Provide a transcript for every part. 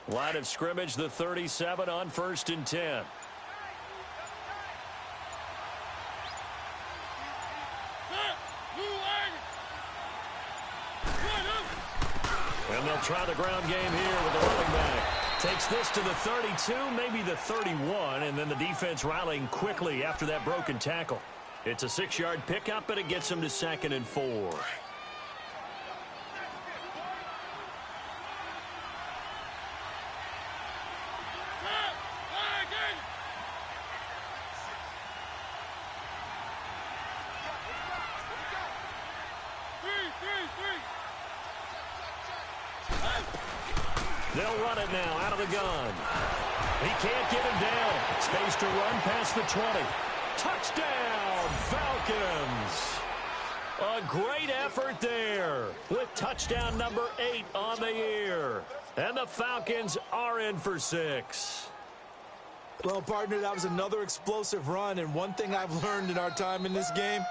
Line of scrimmage, the 37 on 1st and 10. And they'll try the ground game here with the running back. Takes this to the 32, maybe the 31, and then the defense rallying quickly after that broken tackle. It's a 6-yard pickup, and it gets them to 2nd and 4. They'll run it now out of the gun. He can't get him down. Space to run past the 20. Touchdown, Falcons. A great effort there with touchdown number 8 on the year. And the Falcons are in for 6. Well, partner, that was another explosive run. And one thing I've learned in our time in this game,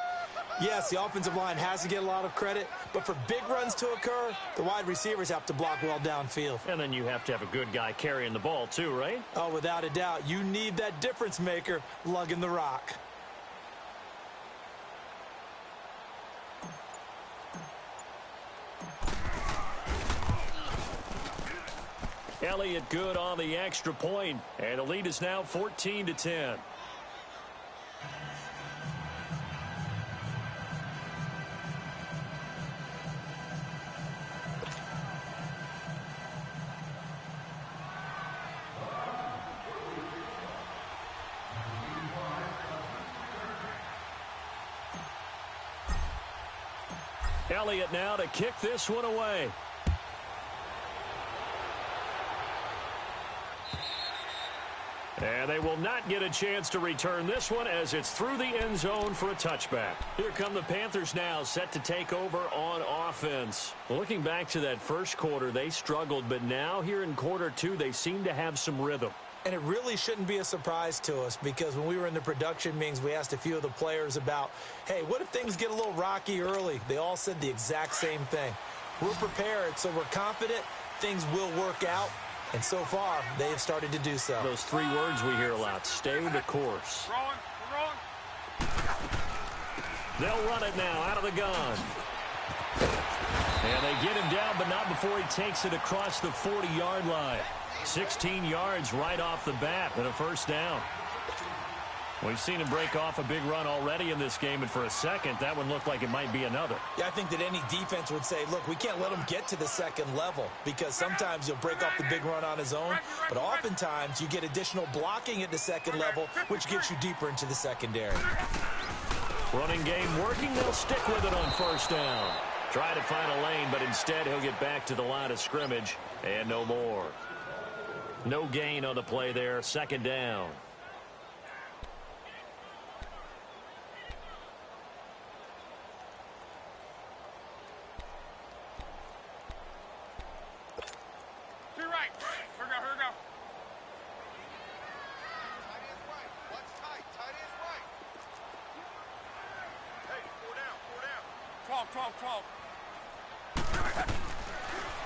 yes, the offensive line has to get a lot of credit, but for big runs to occur, the wide receivers have to block well downfield. And then you have to have a good guy carrying the ball too, right? Oh, without a doubt. You need that difference maker lugging the rock. Elliott good on the extra point, and the lead is now 14-10. Elliott now to kick this one away. And they will not get a chance to return this one as it's through the end zone for a touchback. Here come the Panthers now, set to take over on offense. Looking back to that first quarter, they struggled, but now here in quarter 2, they seem to have some rhythm. And it really shouldn't be a surprise to us because when we were in the production meetings, we asked a few of the players about, hey, what if things get a little rocky early? They all said the exact same thing. We're prepared, so we're confident things will work out. And so far, they have started to do so. Those 3 words we hear a lot, stay the course. They'll run it now out of the gun. And they get him down, but not before he takes it across the 40-yard line. 16 yards right off the bat and a first down. We've seen him break off a big run already in this game, and for a second, that one looked like it might be another. Yeah, I think that any defense would say, look, we can't let him get to the second level because sometimes he'll break off the big run on his own, but oftentimes you get additional blocking at the second level, which gets you deeper into the secondary. Running game working. They'll stick with it on first down. Try to find a lane, but instead he'll get back to the line of scrimmage and no more. No gain on the play there. Second down.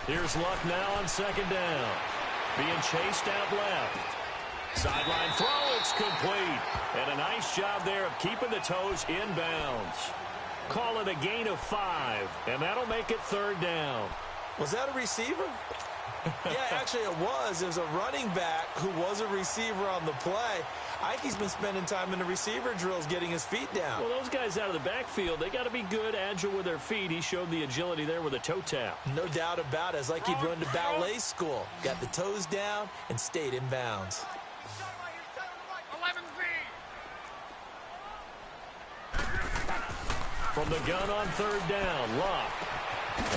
Here's Luck now on second down. Being chased out left. Sideline throw, it's complete. And a nice job there of keeping the toes inbounds. Call it a gain of 5, and that'll make it third down. Was that a receiver? Yeah, actually it was. It was a running back who was a receiver on the play. Ike's been spending time in the receiver drills getting his feet down. Well, those guys out of the backfield, they got to be good, agile with their feet. He showed the agility there with a toe tap. No doubt about it. It's like he'd run to ballet school. Got the toes down and stayed in bounds. From the gun on third down, Luck.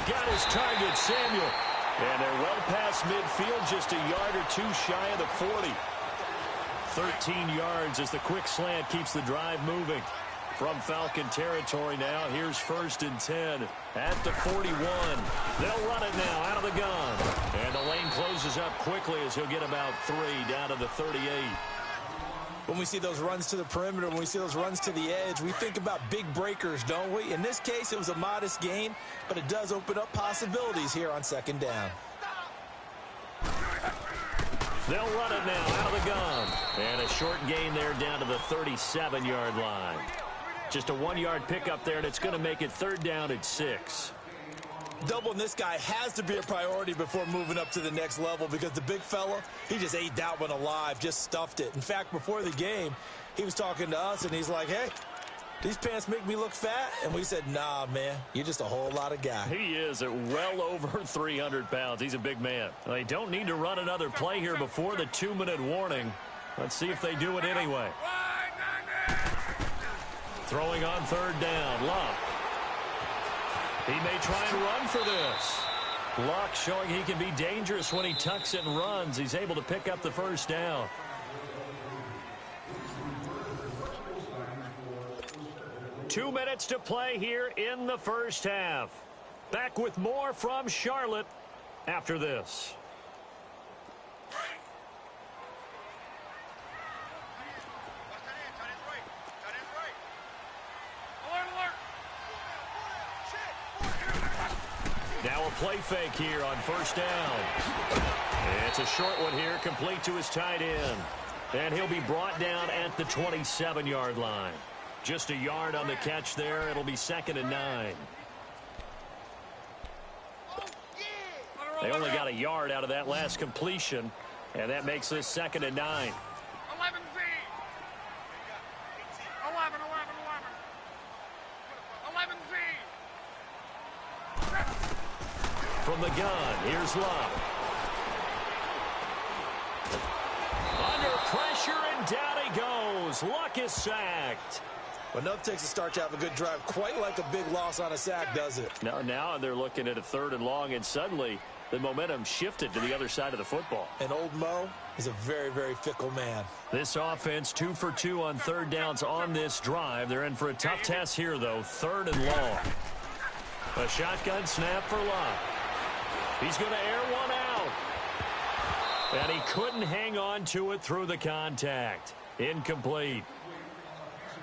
Got his target, Samuel. And they're well past midfield, just a yard or 2 shy of the 40. 13 yards as the quick slant keeps the drive moving. From Falcon territory now, here's 1st and 10 at the 41. They'll run it now out of the gun. And the lane closes up quickly as he'll get about 3 down to the 38. When we see those runs to the perimeter, when we see those runs to the edge, we think about big breakers, don't we? In this case, it was a modest gain, but it does open up possibilities here on second down. They'll run it now out of the gun. And a short gain there down to the 37-yard line. Just a 1-yard pickup there, and it's going to make it 3rd down at 6. Doubling this guy has to be a priority before moving up to the next level because the big fella, he just ate that one alive, just stuffed it. In fact, before the game, he was talking to us, and he's like, hey, these pants make me look fat? And we said, nah, man, you're just a whole lot of guy. He is at well over 300 pounds. He's a big man. They don't need to run another play here before the 2-minute warning. Let's see if they do it anyway. Throwing on 3rd down, Luck. He may try and run for this. Luck showing he can be dangerous when he tucks and runs. He's able to pick up the 1st down. Two minutes to play here in the 1st half. Back with more from Charlotte after this. Now a play fake here on 1st down. It's a short one here, complete to his tight end. And he'll be brought down at the 27-yard line. Just a yard on the catch there. It'll be 2nd and 9. They only got a yard out of that last completion, and that makes this 2nd and 9. 11 V. 11. 11 V. From the gun, here's Love. Under pressure, and down he goes. Luck is sacked. Enough takes a start to have a good drive. Quite like a big loss on a sack, does it? Now they're looking at a 3rd and long, and suddenly the momentum shifted to the other side of the football. And old Mo is a very, very fickle man. This offense 2 for 2 on 3rd downs on this drive. They're in for a tough task here, though. 3rd and long. A shotgun snap for Luck. He's going to air one out. And he couldn't hang on to it through the contact. Incomplete.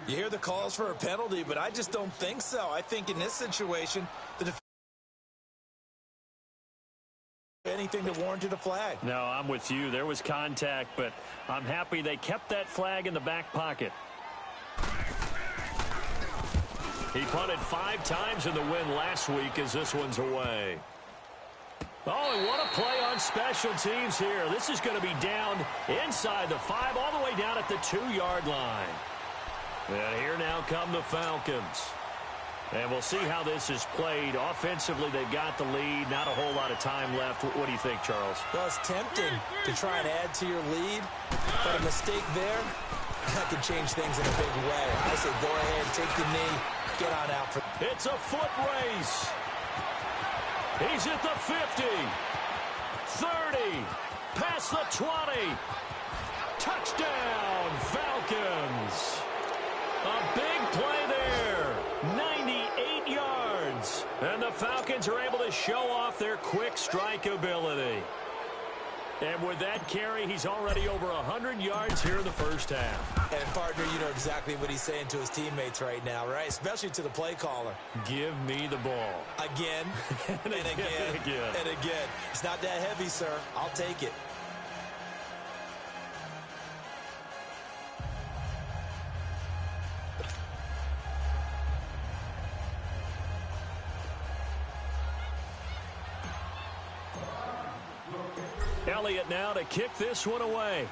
You hear the calls for a penalty, but I just don't think so. I think in this situation, the anything that warranted a flag. No, I'm with you. There was contact, but I'm happy they kept that flag in the back pocket. He punted 5 times in the win last week as this one's away. Oh, and what a play on special teams here. This is going to be down inside the 5, all the way down at the 2-yard line. And here now come the Falcons. And we'll see how this is played. Offensively, they've got the lead. Not a whole lot of time left. What do you think, Charles? Well, it's tempting to try and add to your lead, but a mistake there, that could change things in a big way. I say go ahead, take the knee, get on out. It's a foot race. He's at the 50, 30, past the 20. Touchdown, Falcons. A big play there. 98 yards. And the Falcons are able to show off their quick strike ability. And with that carry, he's already over 100 yards here in the 1st half. And, partner, you know exactly what he's saying to his teammates right now, right? Especially to the play caller. Give me the ball. Again, and again, and again. It's not that heavy, sir. I'll take it. Elliott now to kick this one away.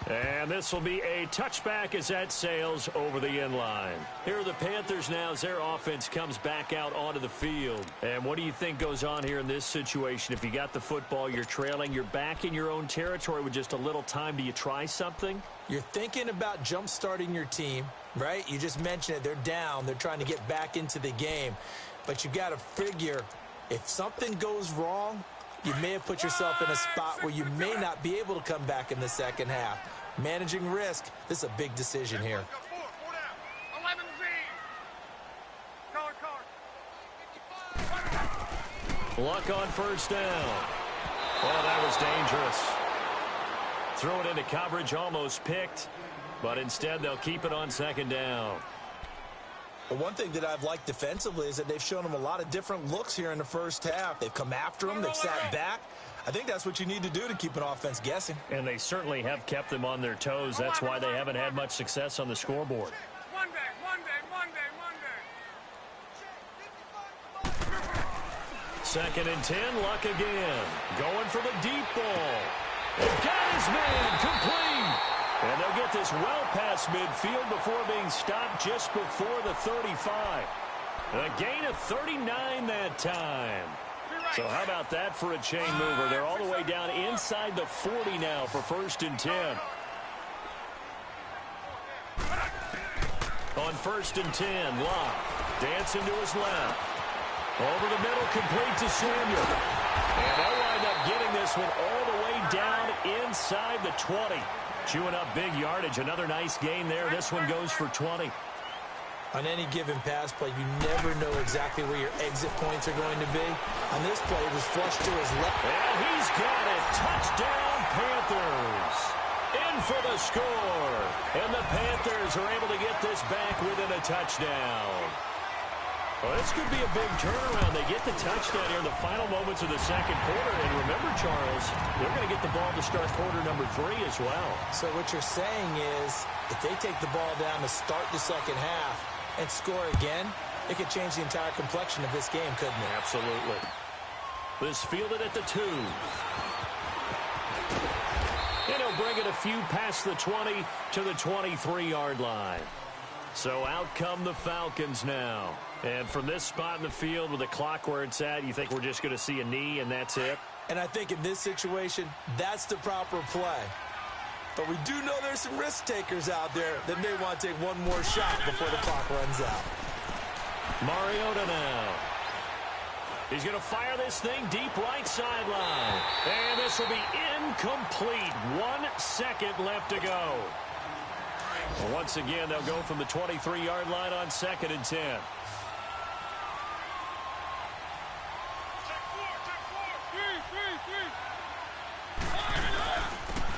And this will be a touchback as that sails over the end line. Here are the Panthers now as their offense comes back out onto the field. And what do you think goes on here in this situation? If you got the football, you're trailing, you're back in your own territory with just a little time. Do you try something? You're thinking about jump-starting your team, right? You just mentioned it. They're down. They're trying to get back into the game. But you got to figure if something goes wrong, you may have put yourself in a spot where you may not be able to come back in the 2nd half. Managing risk, this is a big decision here. 11 V. Color. Luck on 1st down. Oh, that was dangerous. Throw it into coverage, almost picked. But instead, they'll keep it on 2nd down. But one thing that I've liked defensively is that they've shown them a lot of different looks here in the first half. They've come after them. They've sat back. I think that's what you need to do to keep an offense guessing. And they certainly have kept them on their toes. That's why they haven't had much success on the scoreboard. Monday. Second and 10, Luck again. Going for the deep ball. They've got his man complete. And they'll get this well past midfield before being stopped just before the 35. A gain of 39 that time. So how about that for a chain mover? They're all the way down inside the 40 now for first and 10. On first and 10, Locke dancing to his left. Over the middle, complete to Samuel. And they'll wind up getting this one all the way down inside the 20. Chewing up big yardage. Another nice gain there. This one goes for 20. On any given pass play, you never know exactly where your exit points are going to be. On this play, it was flushed to his left. And he's got it. Touchdown, Panthers. In for the score. And the Panthers are able to get this back within a touchdown. Well, this could be a big turnaround. They get the touchdown here in the final moments of the second quarter. And remember, Charles, they're going to get the ball to start quarter number 3 as well. So what you're saying is if they take the ball down to start the second half and score again, it could change the entire complexion of this game, couldn't it? Absolutely. This fielded at the 2. And he'll bring it a few past the 20 to the 23-yard line. So out come the Falcons now. And from this spot in the field with the clock where it's at, you think we're just going to see a knee and that's it? And I think in this situation, that's the proper play. But we do know there's some risk takers out there that may want to take one more shot before the clock runs out. Mariota now. He's going to fire this thing deep right sideline. And this will be incomplete. 1 second left to go. Once again, they'll go from the 23-yard line on second and 10.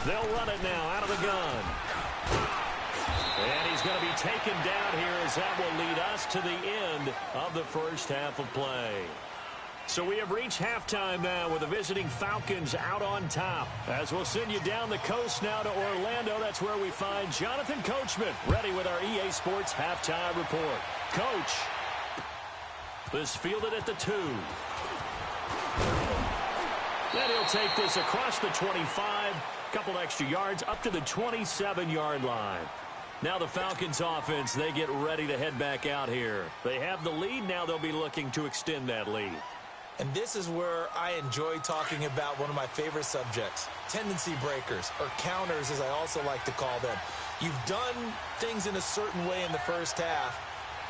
They'll run it now out of the gun. And he's going to be taken down here as that will lead us to the end of the first half of play. So we have reached halftime now with the visiting Falcons out on top. As we'll send you down the coast now to Orlando, that's where we find Jonathan Coachman ready with our EA Sports halftime report. Coach, this fielded at the 2. And he'll take this across the 25, couple extra yards up to the 27-yard line. Now the Falcons offense, they get ready to head back out here. They have the lead. Now they'll be looking to extend that lead. And this is where I enjoy talking about one of my favorite subjects, tendency breakers, or counters as I also like to call them. You've done things in a certain way in the first half,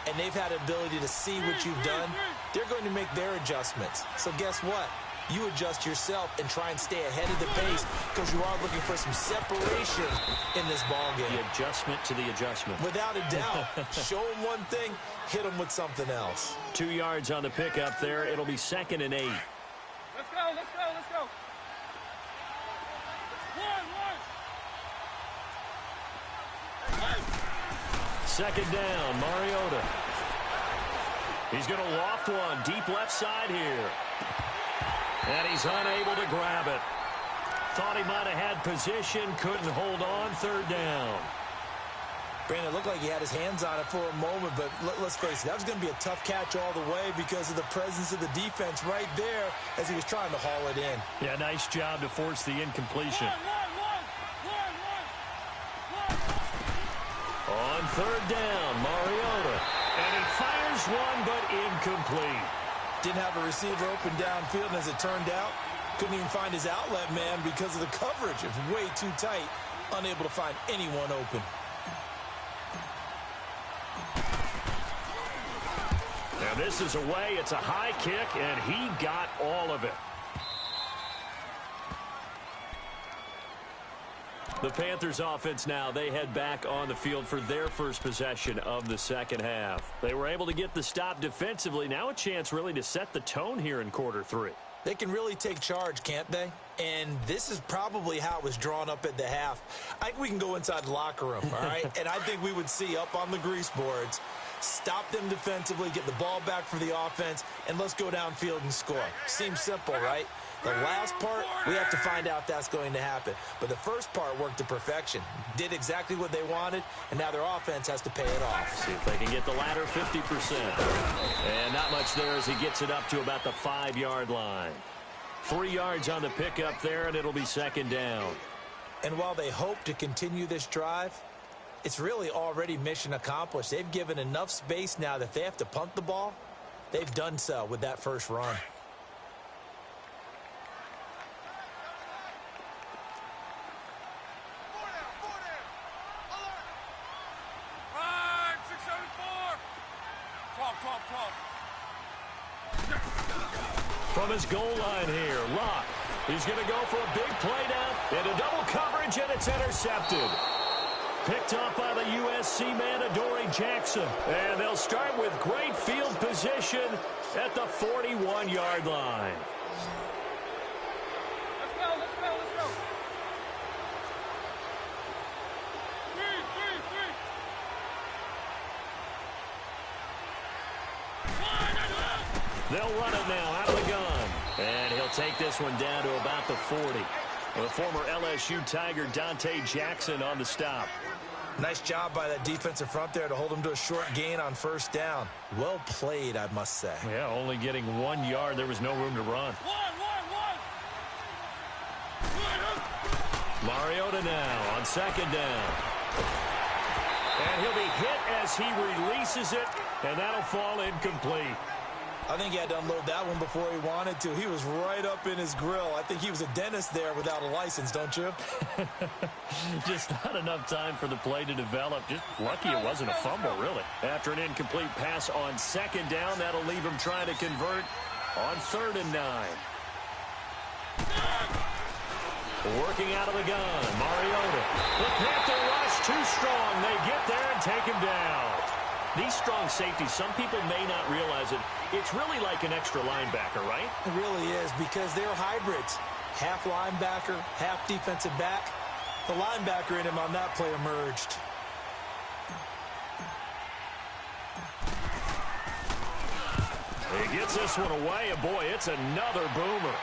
and they've had the ability to see what you've done. They're going to make their adjustments. So guess what? You adjust yourself and try and stay ahead of the pace because you are looking for some separation in this ballgame. The adjustment to the adjustment. Without a doubt. Show them one thing, hit them with something else. 2 yards on the pickup there. It'll be second and 8. Let's go. One. Second down, Mariota. He's going to loft one deep left side here. And he's unable to grab it. Thought he might have had position, couldn't hold on, third down. Brandon, it looked like he had his hands on it for a moment, but let's face it, that was going to be a tough catch all the way because of the presence of the defense right there as he was trying to haul it in. Yeah, nice job to force the incompletion. On third down, Mariota. And he fires one, but incomplete. Didn't have a receiver open downfield, and as it turned out, couldn't even find his outlet man because of the coverage. It was way too tight, unable to find anyone open. Now this is away. It's a high kick, and he got all of it. The Panthers offense now, they head back on the field for their first possession of the second half. They were able to get the stop defensively. Now a chance really to set the tone here in quarter 3. They can really take charge, can't they? And this is probably how it was drawn up at the half. I think we can go inside the locker room, all right? And I think we would see up on the grease boards Stop them defensively, get the ball back for the offense, and let's go downfield and score. Seems simple, right? The last part, we have to find out if that's going to happen. But the first part worked to perfection. Did exactly what they wanted, and now their offense has to pay it off. See if they can get the latter 50%. And not much there as he gets it up to about the 5-yard line. 3 yards on the pickup there, and it'll be second down. And while they hope to continue this drive, it's really already mission accomplished. They've given enough space now that if they have to punt the ball, they've done so with that first run. From his goal line here, Locke. He's going to go for a big play down into double coverage, and it's intercepted. Picked up by the USC man, Adoree Jackson. And they'll start with great field position at the 41-yard line. Let's go, let's go, let's go. They'll run it now out of the gun. And he'll take this one down to about the 40. The former LSU Tiger Dante Jackson on the stop. Nice job by that defensive front there to hold him to a short gain on first down. Well played, I must say. Yeah, only getting 1 yard. There was no room to run. Mariota now on second down. And he'll be hit as he releases it, and that'll fall incomplete. I think he had to unload that one before he wanted to. He was right up in his grill. I think he was a dentist there without a license, don't you? Just not enough time for the play to develop. Just lucky it wasn't a fumble, really. After an incomplete pass on second down, that'll leave him trying to convert on 3rd and 9. Working out of the gun, Mariota. The Panther rush too strong. They get there and take him down. These strong safeties, some people may not realize it. It's really like an extra linebacker, right? It really is, because they're hybrids. Half linebacker, half defensive back. The linebacker in him on that play emerged. He gets this one away, and boy, it's another boomer.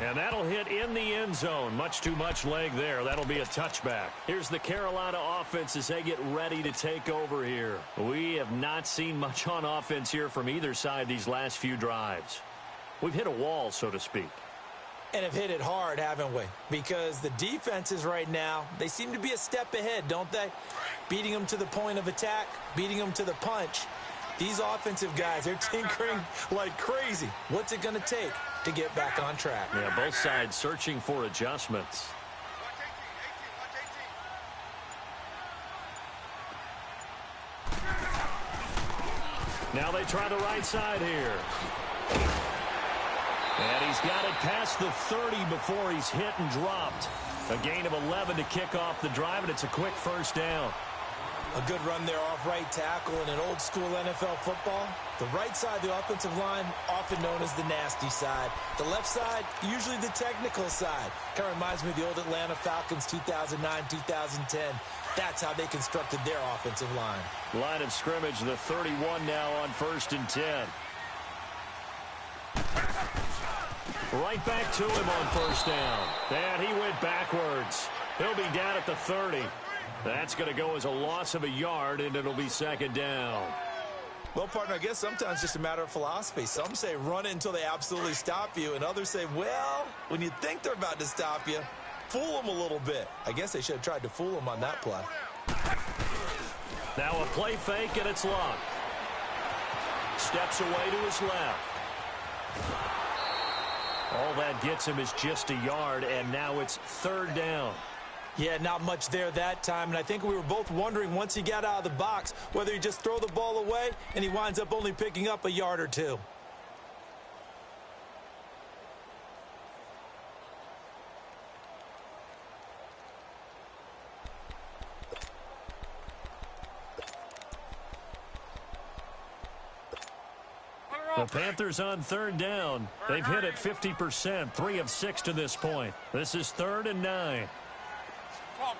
And that'll hit in the end zone. Much too much leg there. That'll be a touchback. Here's the Carolina offense as they get ready to take over here. We have not seen much on offense here from either side these last few drives. We've hit a wall, so to speak. And have hit it hard, haven't we? Because the defenses right now, they seem to be a step ahead, don't they? Beating them to the point of attack, beating them to the punch. These offensive guys, they're tinkering like crazy. What's it going to take to get back on track? Yeah, both sides searching for adjustments. Now they try the right side here. And he's got it past the 30 before he's hit and dropped. A gain of 11 to kick off the drive, and it's a quick first down. A good run there off right tackle in an old-school NFL football. The right side of the offensive line, often known as the nasty side. The left side, usually the technical side. Kind of reminds me of the old Atlanta Falcons 2009-2010. That's how they constructed their offensive line. Line of scrimmage, the 31 now on 1st and 10. Right back to him on first down. And he went backwards. He'll be down at the 30. That's going to go as a loss of a yard, and it'll be second down. Well, partner, I guess sometimes it's just a matter of philosophy. Some say run it until they absolutely stop you, and others say, well, when you think they're about to stop you, fool them a little bit. I guess they should have tried to fool them on that play. Now a play fake, and it's Locke. Steps away to his left. All that gets him is just a yard, and now it's 3rd down. Yeah, not much there that time, and I think we were both wondering once he got out of the box whether he'd just throw the ball away and he winds up only picking up a yard or two. The Panthers on 3rd down. They've hit it 50%, 3 of 6 to this point. This is 3rd and 9. 12.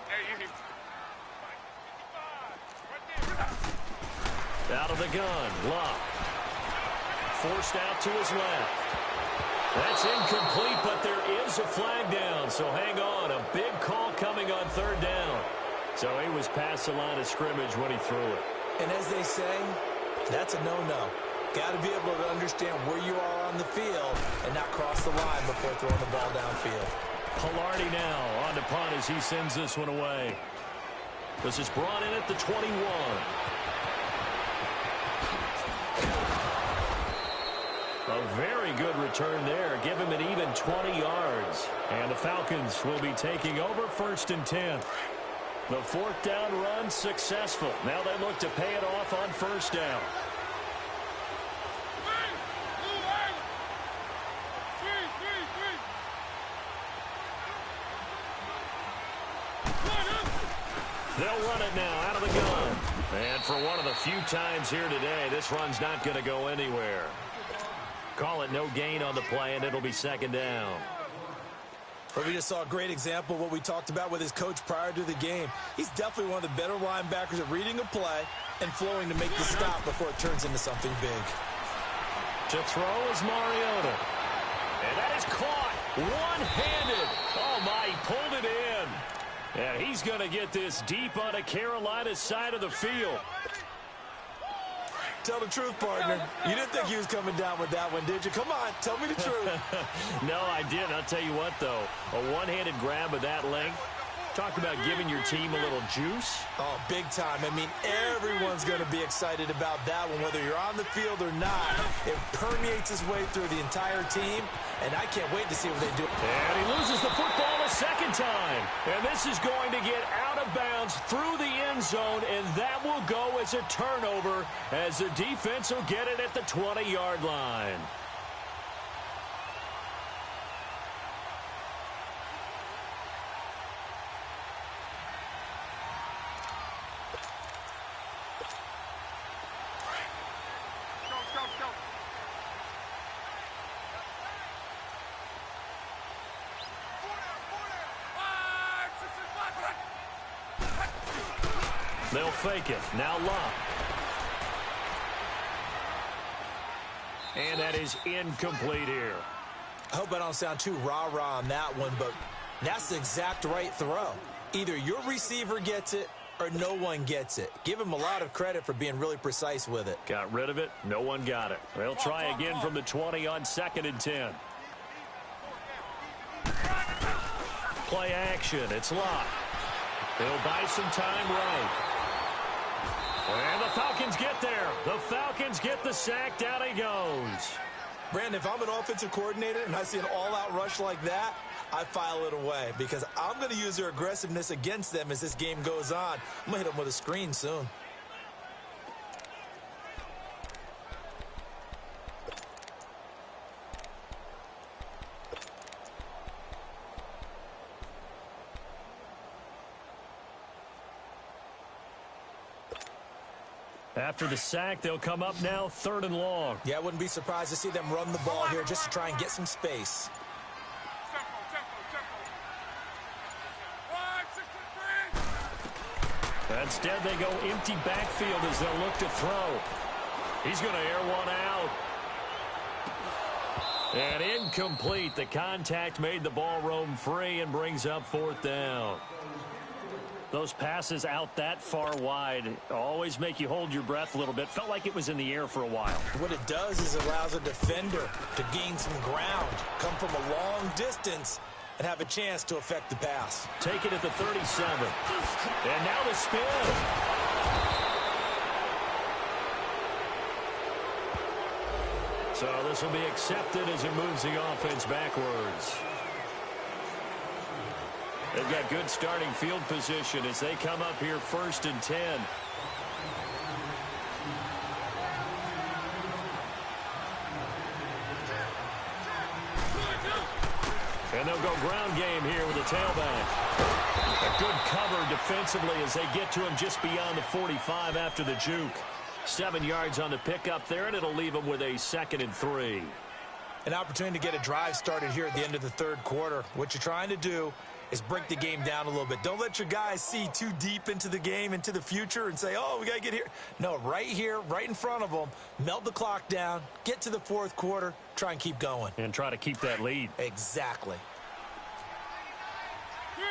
Hey, easy. Out of the gun, Luck. Forced out to his left. That's incomplete, but there is a flag down, so hang on. A big call coming on third down. So he was past the line of scrimmage when he threw it. And as they say, that's a no-no. Got to be able to understand where you are on the field and not cross the line before throwing the ball downfield. Pilardi now on the punt as he sends this one away. This is brought in at the 21. A very good return there. Give him an even 20 yards. And the Falcons will be taking over 1st and 10. The 4th down run successful. Now they look to pay it off on 1st down. They'll run it now out of the gun. And for one of the few times here today, this run's not going to go anywhere. Call it no gain on the play, and it'll be 2nd down. But we just saw a great example of what we talked about with his coach prior to the game. He's definitely one of the better linebackers at reading a play and flowing to make the stop before it turns into something big. To throw is Mariota. And that is caught one-handed. Oh, my, he pulled it in. And he's going to get this deep on the Carolina side of the field. Tell the truth, partner. You didn't think he was coming down with that one, did you? Come on, tell me the truth. No, I didn't. I'll tell you what, though. A one-handed grab of that length. Talk about giving your team a little juice. Oh, big time. I mean, everyone's going to be excited about that one, whether you're on the field or not. It permeates its way through the entire team, and I can't wait to see what they do. And he loses the football a second time. And this is going to get out of bounds through the end zone, and that will go as a turnover as the defense will get it at the 20-yard line. They'll fake it. Now Luck. And that is incomplete here. I hope I don't sound too rah-rah on that one, but that's the exact right throw. Either your receiver gets it or no one gets it. Give him a lot of credit for being really precise with it. Got rid of it. No one got it. They'll try again from the 20 on 2nd and 10. Play action. It's Luck. He'll buy some time right. And the Falcons get there. The Falcons get the sack. Down he goes. Brandon, if I'm an offensive coordinator and I see an all-out rush like that, I file it away because I'm going to use their aggressiveness against them as this game goes on. I'm going to hit them with a screen soon. After the sack, they'll come up now 3rd and long. Yeah, I wouldn't be surprised to see them run the ball here just to try and get some space. Instead, they go empty backfield as they'll look to throw. He's going to air one out. And incomplete. The contact made the ball roam free and brings up 4th down. Those passes out that far wide always make you hold your breath a little bit. Felt like it was in the air for a while. What it does is it allows a defender to gain some ground, come from a long distance, and have a chance to affect the pass. Take it at the 37. And now the spin. So this will be accepted as it moves the offense backwards. They've got good starting field position as they come up here 1st and 10. And they'll go ground game here with the tailback. A good cover defensively as they get to him just beyond the 45 after the juke. 7 yards on the pickup there, and it'll leave them with a 2nd and 3. An opportunity to get a drive started here at the end of the 3rd quarter. What you're trying to do is break the game down a little bit. Don't let your guys see too deep into the game, into the future, and say, oh, we got to get here. No, right here, right in front of them, melt the clock down, get to the fourth quarter, try and keep going. And try to keep that lead. Exactly. Three.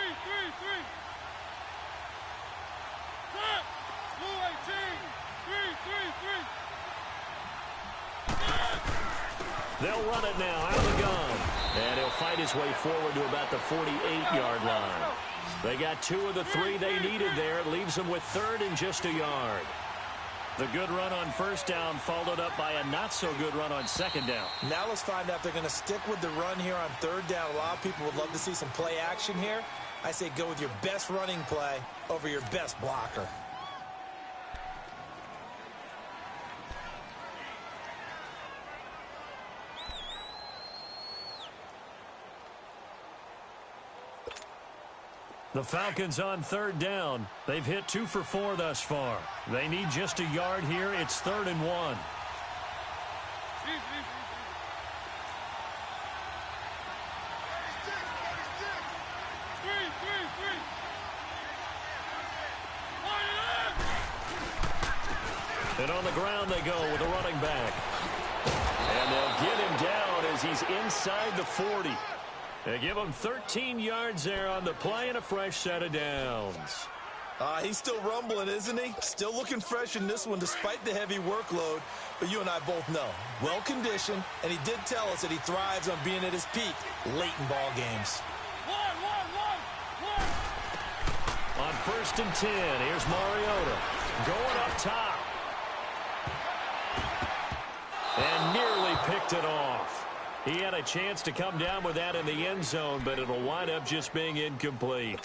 Set. Blue 18. Three. They'll run it now out of the gun. And he'll fight his way forward to about the 48-yard line. They got 2 of the 3 they needed there. It leaves them with third and just a yard. The good run on first down followed up by a not-so-good run on second down. Now let's find out if they're going to stick with the run here on third down. A lot of people would love to see some play action here. I say go with your best running play over your best blocker. The Falcons on third down. They've hit 2 for 4 thus far. They need just a yard here. It's 3rd and 1. And on the ground they go with a running back. And they'll get him down as he's inside the 40. They give him 13 yards there on the play and a fresh set of downs. He's still rumbling, isn't he? Still looking fresh in this one despite the heavy workload. But you and I both know, well-conditioned, and he did tell us that he thrives on being at his peak late in ball games. One. On 1st and 10, here's Mariota going up top. And nearly picked it off. He had a chance to come down with that in the end zone, but it'll wind up just being incomplete.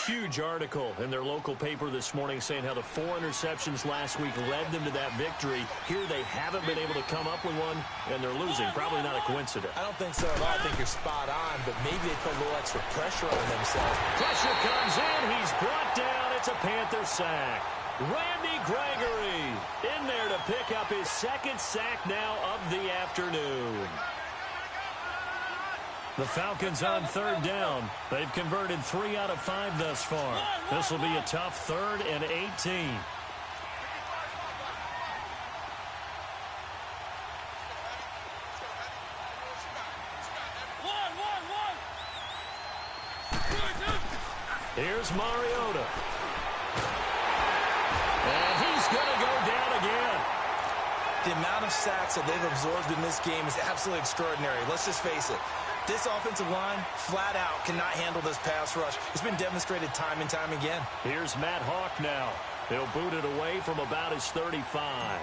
Huge article in their local paper this morning saying how the 4 interceptions last week led them to that victory. Here they haven't been able to come up with one, and they're losing. Probably not a coincidence. I don't think so at all. I think you're spot on, but maybe they put a little extra pressure on themselves. Pressure comes in. He's brought down. It's a Panther sack. Randy Gregory in there to pick up his 2nd sack now of the afternoon. The Falcons on third down. They've converted 3 out of 5 thus far. This will be a tough 3rd and 18. Here's Mariota. And he's going to go down again. The amount of sacks that they've absorbed in this game is absolutely extraordinary. Let's just face it. This offensive line, flat out, cannot handle this pass rush. It's been demonstrated time and time again. Here's Matt Hawk now. He'll boot it away from about his 35.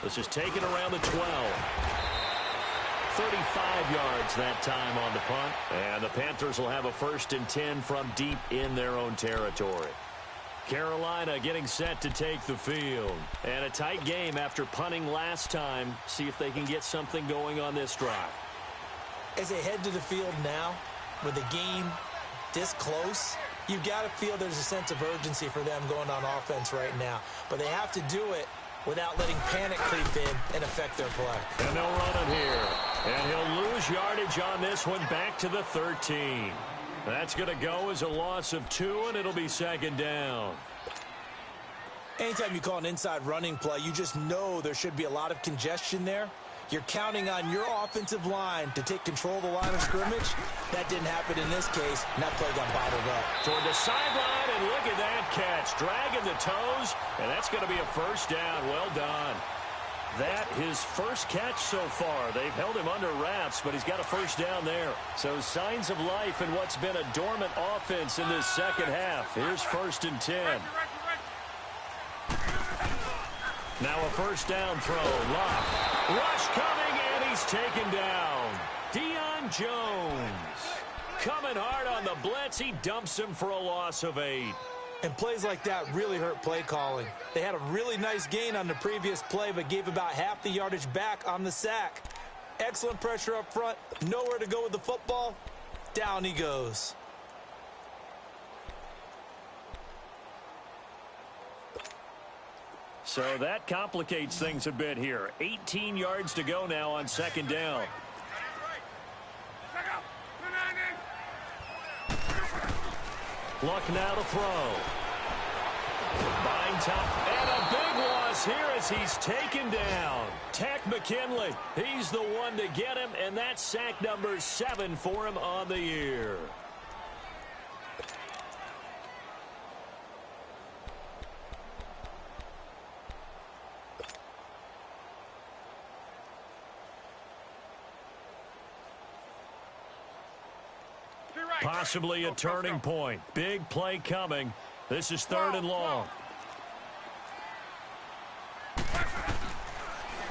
This is taken around the 12. 35 yards that time on the punt. And the Panthers will have a 1st and 10 from deep in their own territory. Carolina getting set to take the field. And a tight game after punting last time. See if they can get something going on this drive. As they head to the field now, with the game this close, you've got to feel there's a sense of urgency for them going on offense right now. But they have to do it without letting panic creep in and affect their play. And they'll run it here. And he'll lose yardage on this one back to the 13. That's going to go as a loss of 2, and it'll be 2nd down. Anytime you call an inside running play, you just know there should be a lot of congestion there. You're counting on your offensive line to take control of the line of scrimmage. That didn't happen in this case, and that play got bottled up. Toward the sideline, and look at that catch. Dragging the toes, and that's going to be a 1st down. Well done. That his first catch so far. They've held him under wraps, but he's got a 1st down there. So signs of life in what's been a dormant offense in this second half. Here's 1st and 10. Now a 1st down throw. Lock. Rush coming, and he's taken down. Deion Jones coming hard on the blitz. He dumps him for a loss of 8. And plays like that really hurt play calling. They had a really nice gain on the previous play, but gave about half the yardage back on the sack. Excellent pressure up front. Nowhere to go with the football. Down he goes. So that complicates things a bit here. 18 yards to go now on second down. Luck now to throw. Buying top. And a big loss here as he's taken down. Tech McKinley. He's the one to get him, and that's sack number 7 for him on the year. Possibly a turning point. Big play coming. This is 3rd and long.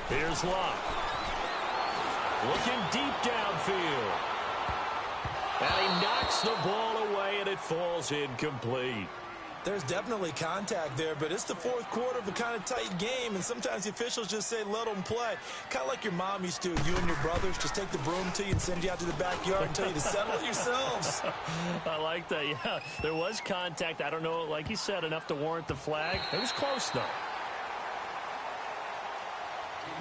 Here's Locke. Looking deep downfield. And he knocks the ball away, and it falls incomplete. There's definitely contact there, but it's the fourth quarter of a kind of tight game, and sometimes the officials just say, let them play. Kind of like your mom used to, you and your brothers just take the broom to you and send you out to the backyard and tell you to settle it yourselves. I like that, yeah. There was contact. I don't know, like you said, enough to warrant the flag. It was close, though.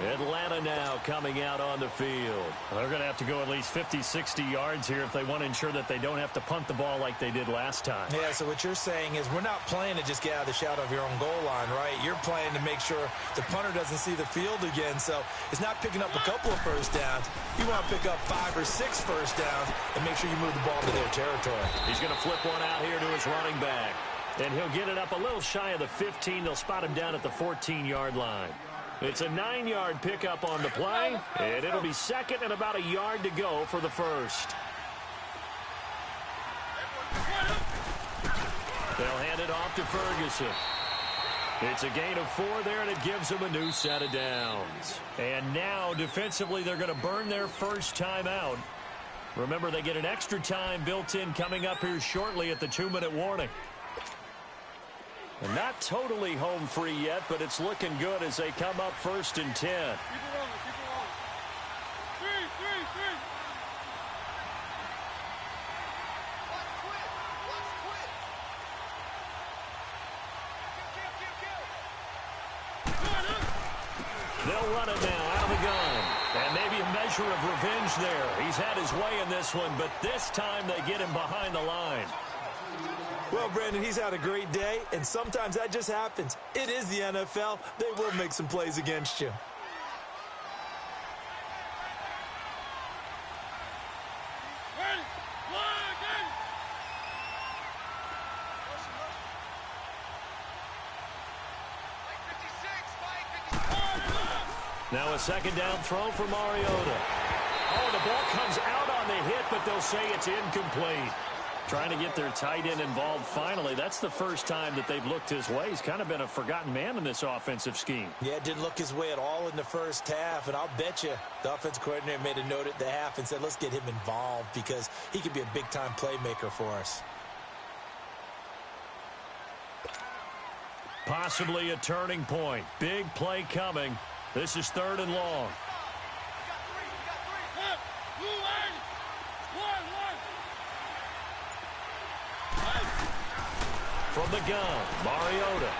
Atlanta now coming out on the field. They're going to have to go at least 50, 60 yards here if they want to ensure that they don't have to punt the ball like they did last time. Yeah, so what you're saying is we're not playing to just get out of the shadow of your own goal line, right? You're playing to make sure the punter doesn't see the field again. So it's not picking up a couple of first downs. You want to pick up 5 or 6 first downs and make sure you move the ball to their territory. He's going to flip one out here to his running back. And he'll get it up a little shy of the 15. They'll spot him down at the 14-yard line. It's a 9-yard pickup on the play, and it'll be second and about a yard to go for the first. They'll hand it off to Ferguson. It's a gain of 4 there, and it gives them a new set of downs. And now, defensively, they're going to burn their first time out. Remember, they get an extra time built in coming up here shortly at the 2-minute warning. And not totally home free yet, but it's looking good as they come up 1st and 10. Keep it rolling, keep it rolling. 3. They'll run it now out of the gun. And maybe a measure of revenge there. He's had his way in this one, but this time they get him behind the line. Well, Brandon, he's had a great day, and sometimes that just happens. It is the NFL. They will make some plays against you. Ready, flag in. Now a second down throw for Mariota. Oh, the ball comes out on the hit, but they'll say it's incomplete. Trying to get their tight end involved finally. That's the first time that they've looked his way. He's kind of been a forgotten man in this offensive scheme. Yeah, it didn't look his way at all in the first half, and I'll bet you the offensive coordinator made a note at the half and said, let's get him involved because he could be a big-time playmaker for us. Possibly a turning point. Big play coming. This is 3rd and long. From the gun, Mariota.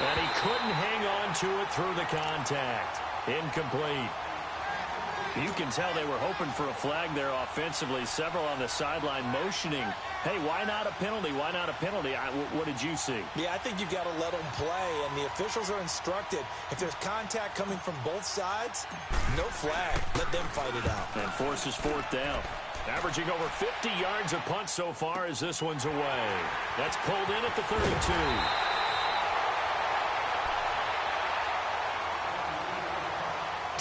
And he couldn't hang on to it through the contact. Incomplete. You can tell they were hoping for a flag there offensively. Several on the sideline motioning. Hey, why not a penalty? Why not a penalty? What did you see? Yeah, I think you've got to let them play, and the officials are instructed. If there's contact coming from both sides, no flag. Let them fight it out. And forces 4th down. Averaging over 50 yards a punt so far as this one's away. That's pulled in at the 32.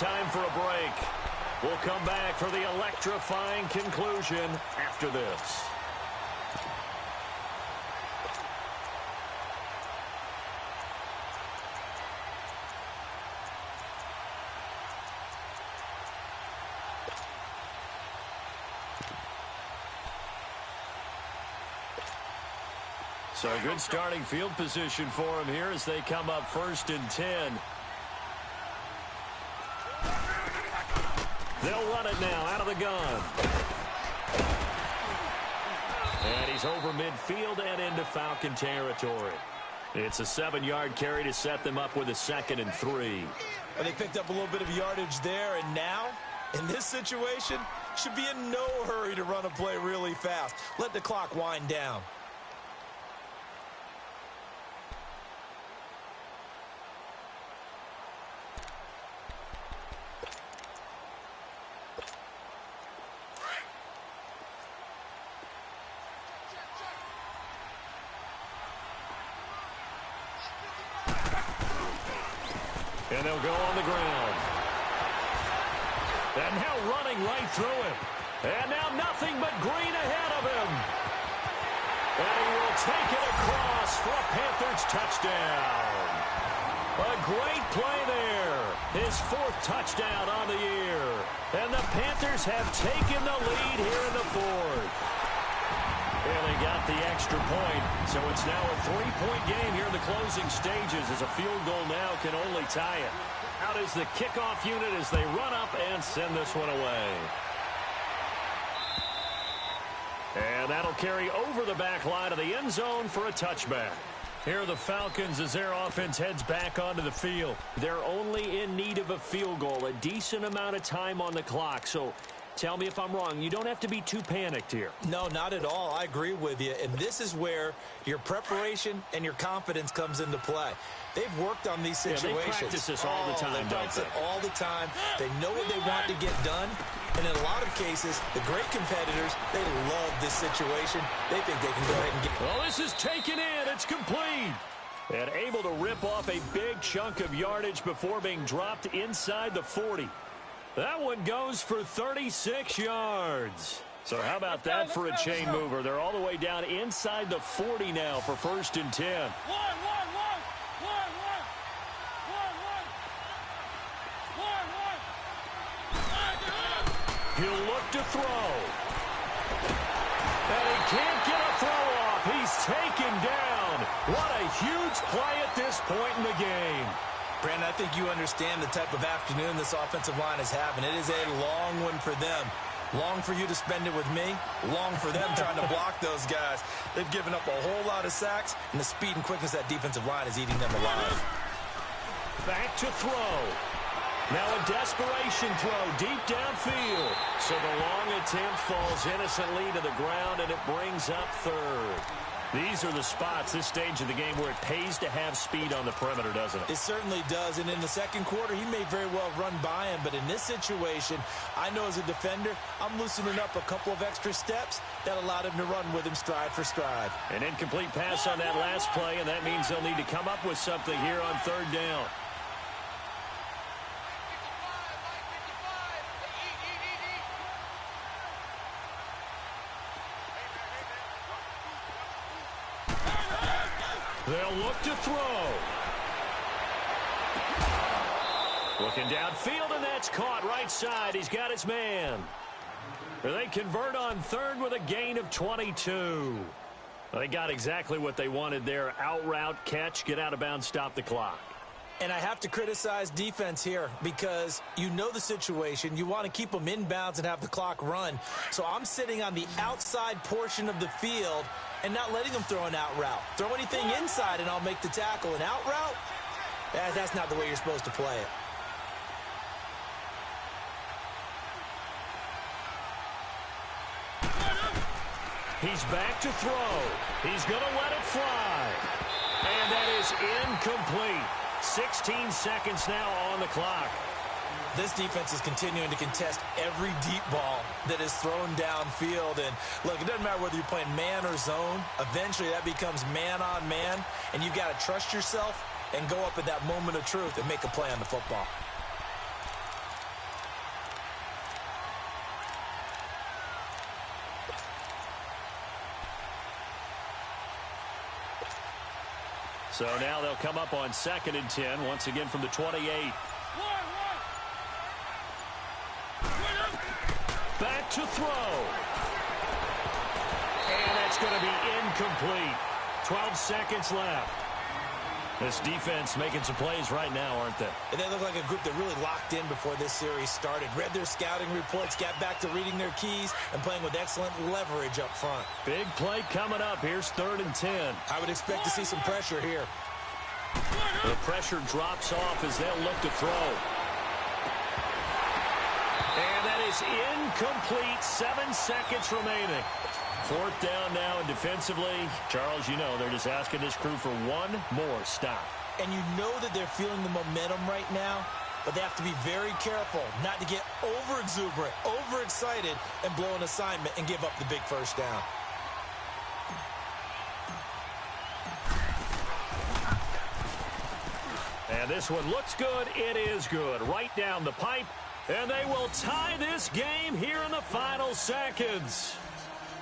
Time for a break. We'll come back for the electrifying conclusion after this. So a good starting field position for him here as they come up 1st and 10. They'll run it now out of the gun. And he's over midfield and into Falcon territory. It's a 7-yard carry to set them up with a 2nd and 3. Well, they picked up a little bit of yardage there, and now, in this situation, should be in no hurry to run a play really fast. Let the clock wind down. And they'll go on the ground. And now running right through him. And now nothing but green ahead of him. And he will take it across for a Panthers touchdown. A great play there. His 4th touchdown on the year. And the Panthers have taken the lead here in the 4th. And they got the extra point, so it's now a 3-point game here in the closing stages as a field goal now can only tie it. Out is the kickoff unit as they run up and send this one away. And that'll carry over the back line of the end zone for a touchback. Here are the Falcons as their offense heads back onto the field. They're only in need of a field goal, a decent amount of time on the clock, so tell me if I'm wrong. You don't have to be too panicked here. No, not at all. I agree with you. And this is where your preparation and your confidence comes into play. They've worked on these situations. Yeah, they practice this all the time, they don't practice they? it all the time. They know what they want to get done. And in a lot of cases, the great competitors, they love this situation. They think they can go ahead and get... Well, this is taken in. It's complete. And able to rip off a big chunk of yardage before being dropped inside the 40. That one goes for 36 yards. So how about that for a chain mover? They're all the way down inside the 40 now for 1st and 10. He'll look to throw. And he can't get a throw off. He's taken down. What a huge play at this point in the game. Brandon, I think you understand the type of afternoon this offensive line is having. It is a long one for them. Long for you to spend it with me. Long for them trying to block those guys. They've given up a whole lot of sacks, and the speed and quickness of that defensive line is eating them alive. Back to throw. Now a desperation throw deep downfield. So the long attempt falls innocently to the ground, and it brings up 3rd. These are the spots, this stage of the game, where it pays to have speed on the perimeter, doesn't it? It certainly does, and in the second quarter, he may very well run by him, but in this situation, I know as a defender, I'm loosening up a couple of extra steps that allowed him to run with him stride for stride. An incomplete pass on that last play, and that means they'll need to come up with something here on 3rd down. They'll look to throw. Looking downfield, and that's caught right side. He's got his man. They convert on 3rd with a gain of 22. They got exactly what they wanted there. Out route, catch, get out of bounds, stop the clock. And I have to criticize defense here because you know the situation. You want to keep them inbounds and have the clock run. So I'm sitting on the outside portion of the field and not letting them throw an out route. Throw anything inside and I'll make the tackle. An out route? That's not the way you're supposed to play it. He's back to throw. He's going to let it fly. And that is incomplete. 16 seconds now on the clock. This defense is continuing to contest every deep ball that is thrown downfield. And look, it doesn't matter whether you're playing man or zone. Eventually that becomes man on man. And you've got to trust yourself and go up at that moment of truth and make a play on the football. So now they'll come up on 2nd and 10, once again from the 28. Back to throw. And that's going to be incomplete. 12 seconds left. This defense making some plays right now, aren't they? And they look like a group that really locked in before this series started. Read their scouting reports, got back to reading their keys, and playing with excellent leverage up front. Big play coming up. Here's 3rd and 10. I would expect to see some pressure here. The pressure drops off as they'll look to throw. And that is incomplete. 7 seconds remaining. 4th down now, and defensively, Charles, you know, they're just asking this crew for one more stop. And you know that they're feeling the momentum right now, but they have to be very careful not to get over-exuberant, over-excited, and blow an assignment and give up the big first down. And this one looks good. It is good. Right down the pipe, and they will tie this game here in the final seconds.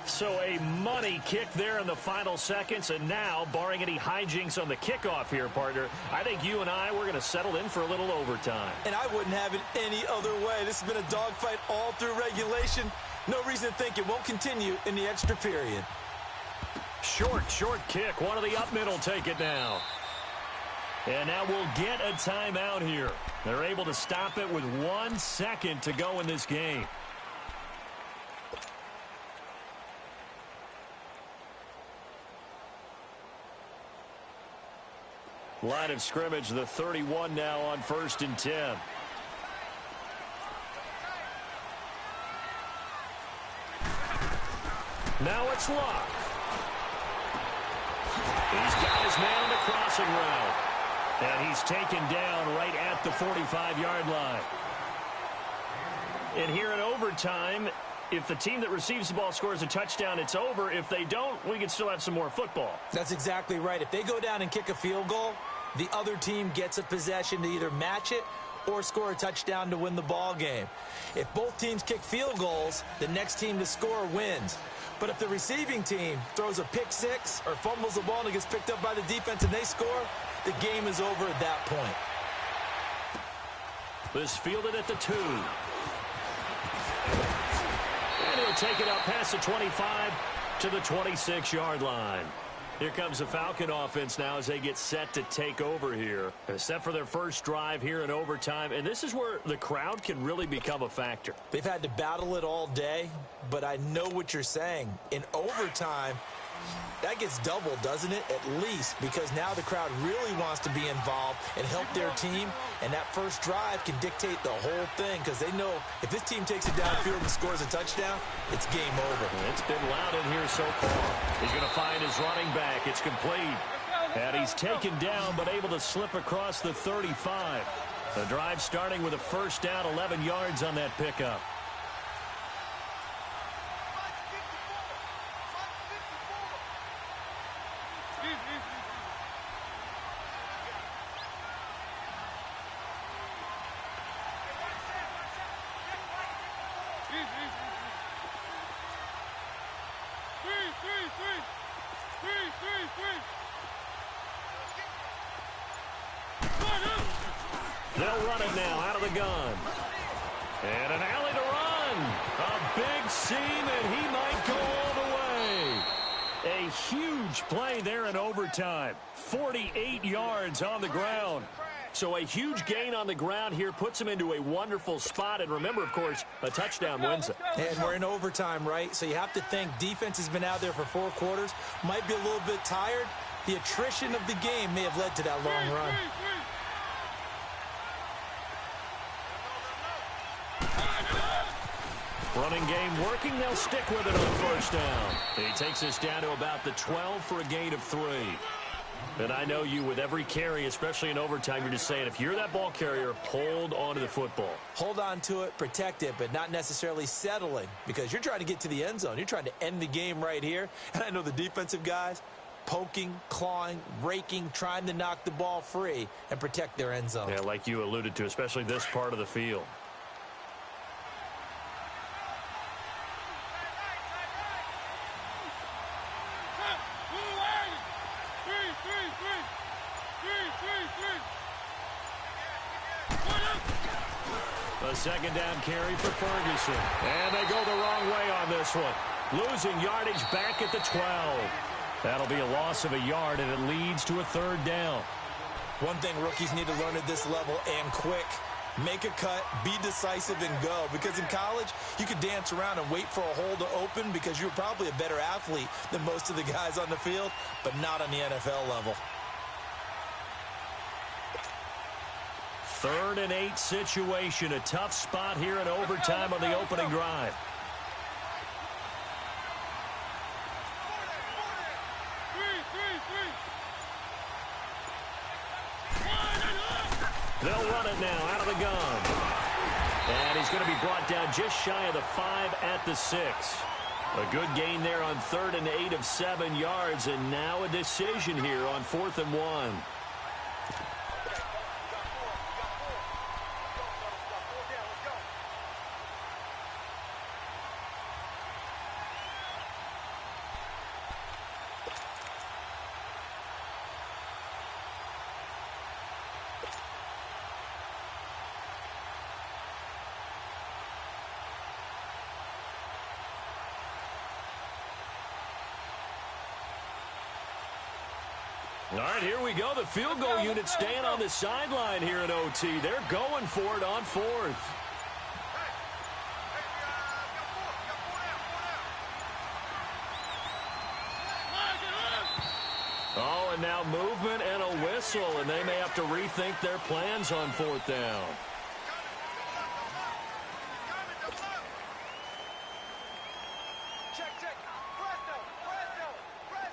So a money kick there in the final seconds, and now, barring any hijinks on the kickoff here, partner, I think you and I, we're going to settle in for a little overtime. And I wouldn't have it any other way. This has been a dogfight all through regulation. No reason to think it won't continue in the extra period. Short kick. One of the up middle take it now. And now we'll get a timeout here. They're able to stop it with 1 second to go in this game. Line of scrimmage, the 31 now on 1st and 10. Now it's Locke. He's got his man on the crossing route. And he's taken down right at the 45-yard line. And here in overtime, if the team that receives the ball scores a touchdown, it's over. If they don't, we can still have some more football. That's exactly right. If they go down and kick a field goal, the other team gets a possession to either match it or score a touchdown to win the ball game. If both teams kick field goals, the next team to score wins. But if the receiving team throws a pick six or fumbles the ball and it gets picked up by the defense and they score, the game is over at that point. This fielded at the 2. And he'll take it up past the 25 to the 26-yard line. Here comes the Falcon offense now as they get set to take over here. Set for their first drive here in overtime. And this is where the crowd can really become a factor. They've had to battle it all day, but I know what you're saying. In overtime, that gets doubled, doesn't it? At least, because now the crowd really wants to be involved and help their team, and that first drive can dictate the whole thing because they know if this team takes it downfield and scores a touchdown, it's game over. It's been loud in here so far. He's going to find his running back. It's complete. And he's taken down but able to slip across the 35. The drive starting with a first down, 11 yards on that pickup. They'll run it now out of the gun. And an alley to run. A big seam, and he might go all the way. A huge play there in overtime. 48 yards on the ground. So a huge gain on the ground here puts him into a wonderful spot. And remember, of course, a touchdown wins it. And we're in overtime, right? So you have to think defense has been out there for 4 quarters. Might be a little bit tired. The attrition of the game may have led to that long run. Running game working. They'll stick with it on first down. He takes us down to about the 12 for a gain of 3. And I know you, with every carry, especially in overtime, you're just saying, if you're that ball carrier, hold on to the football. Hold on to it, protect it, but not necessarily settling, because you're trying to get to the end zone. You're trying to end the game right here. And I know the defensive guys, poking, clawing, raking, trying to knock the ball free and protect their end zone. Yeah, like you alluded to, especially this part of the field. A second down carry for Ferguson. And they go the wrong way on this one. Losing yardage back at the 12. That'll be a loss of a yard, and it leads to a 3rd down. One thing rookies need to learn at this level, and quick. Make a cut, be decisive, and go. Because in college, you could dance around and wait for a hole to open because you're probably a better athlete than most of the guys on the field, but not on the NFL level. 3rd and 8 situation. A tough spot here in overtime on the opening drive. They'll run it now out of the gun. And he's going to be brought down just shy of the 5 at the 6. A good gain there on 3rd and 8 of 7 yards. And now a decision here on 4th and 1. All right, here we go. The field goal unit staying on the sideline here in OT. They're going for it on 4th. Oh, and now movement and a whistle, and they may have to rethink their plans on 4th down.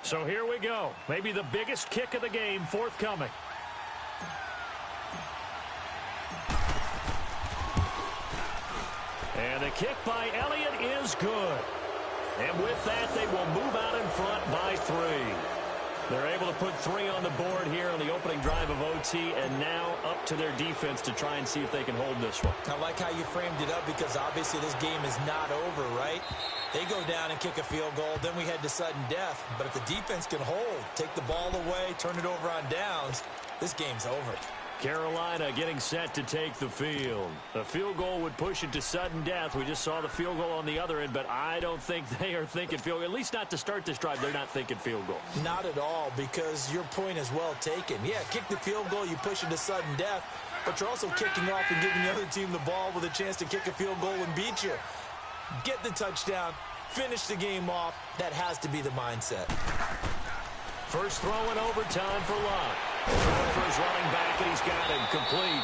So here we go. Maybe the biggest kick of the game forthcoming. And the kick by Elliott is good. And with that, they will move out in front by 3. They're able to put 3 on the board here on the opening drive of OT, and now up to their defense to try and see if they can hold this one. I like how you framed it up because obviously this game is not over, right? They go down and kick a field goal, then we head to sudden death. But if the defense can hold, take the ball away, turn it over on downs, this game's over. Carolina getting set to take the field. A field goal would push it to sudden death. We just saw the field goal on the other end, but I don't think they are thinking field goal. At least not to start this drive. They're not thinking field goal. Not at all, because your point is well taken. Yeah, kick the field goal, you push it to sudden death, but you're also kicking off and giving the other team the ball with a chance to kick a field goal and beat you. Get the touchdown, finish the game off. That has to be the mindset. First throw in overtime for Locke. Throwing for his running back, and he's got it complete.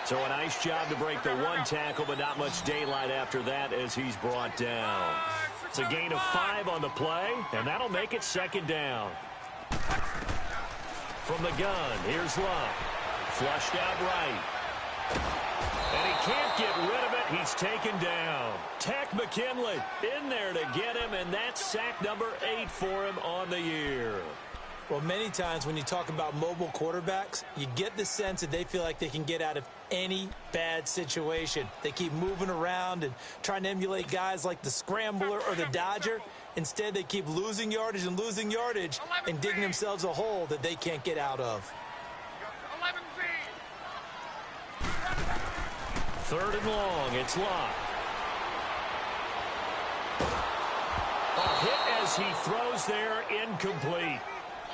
So a nice job to break the 1 tackle, but not much daylight after that as he's brought down. It's a gain of 5 on the play, and that'll make it 2nd down. From the gun, here's Locke. Flushed out right. And he can't get rid of it. He's taken down. Tech McKinley in there to get him, and that's sack number 8 for him on the year. Well, many times when you talk about mobile quarterbacks, you get the sense that they feel like they can get out of any bad situation. They keep moving around and trying to emulate guys like the Scrambler or the Dodger. Instead, they keep losing yardage and digging themselves a hole that they can't get out of. 3rd and long, it's Locke. A hit as he throws there, incomplete.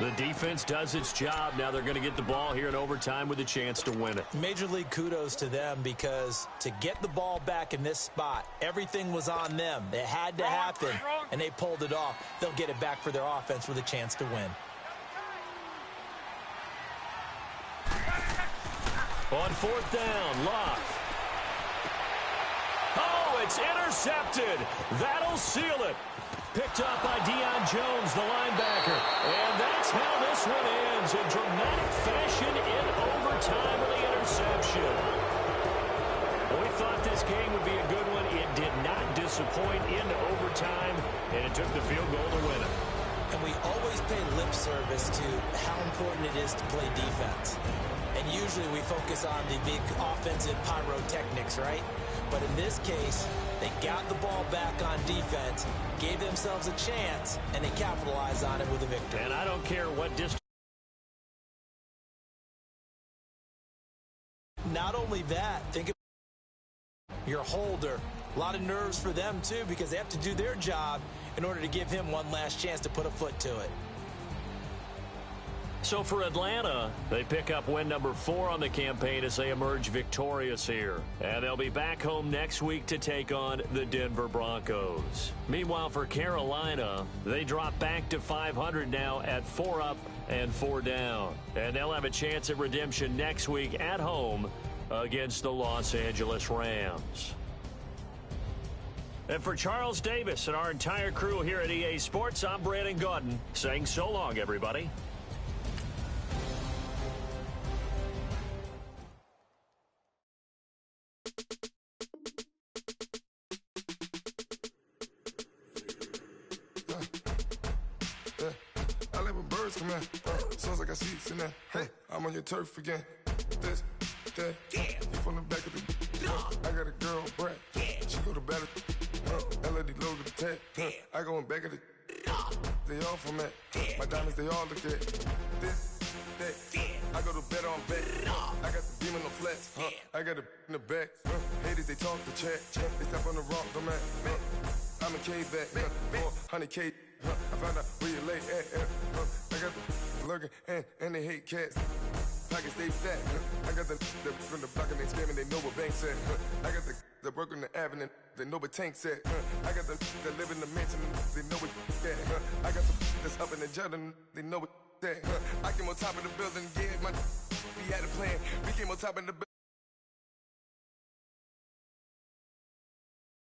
The defense does its job. Now they're going to get the ball here in overtime with a chance to win it. Major league kudos to them because to get the ball back in this spot, everything was on them. It had to happen, and they pulled it off. They'll get it back for their offense with a chance to win. On 4th down, Locke. Oh, it's intercepted. That'll seal it. Picked up by Deion Jones, the linebacker. And that's how this one ends in dramatic fashion in overtime with the interception. We thought this game would be a good one. It did not disappoint into overtime, and it took the field goal to win it. And we always pay lip service to how important it is to play defense. And usually we focus on the big offensive pyrotechnics, right? But in this case, they got the ball back on defense, gave themselves a chance, and they capitalized on it with a victory. And I don't care what distance. Not only that, think of your holder. A lot of nerves for them, too, because they have to do their job in order to give him one last chance to put a foot to it. So for Atlanta, they pick up win number 4 on the campaign as they emerge victorious here. And they'll be back home next week to take on the Denver Broncos. Meanwhile, for Carolina, they drop back to 500 now at 4 up and 4 down. And they'll have a chance at redemption next week at home against the Los Angeles Rams. And for Charles Davis and our entire crew here at EA Sports, I'm Brandon Gaudin saying so long, everybody. I like when birds come in. Sounds like I see it in there. Hey, I'm on your turf again. This, that, you from the back of the. I got a girl, Brett. She go to battle. LED logo the tag. I go in back of the. They all from that. My diamonds, they all look at. This, that. I go to bed on bed. I got the beam on the flats. I got it in the back. Haters, they talk the chat. They step on the rock, the man. I'm a K-back. 400K. I found out where you lay at. I got the lurking and they hate cats. Pockets stay fat. I got the from the block and they scamming, they know what banks at. I got the work on the avenue, they know what tanks at. I got the live in the mansion, they know what that. I got some that's up in the Jordan, they know what that. I came on top of the building, yeah, we had a plan. We came on top of the building.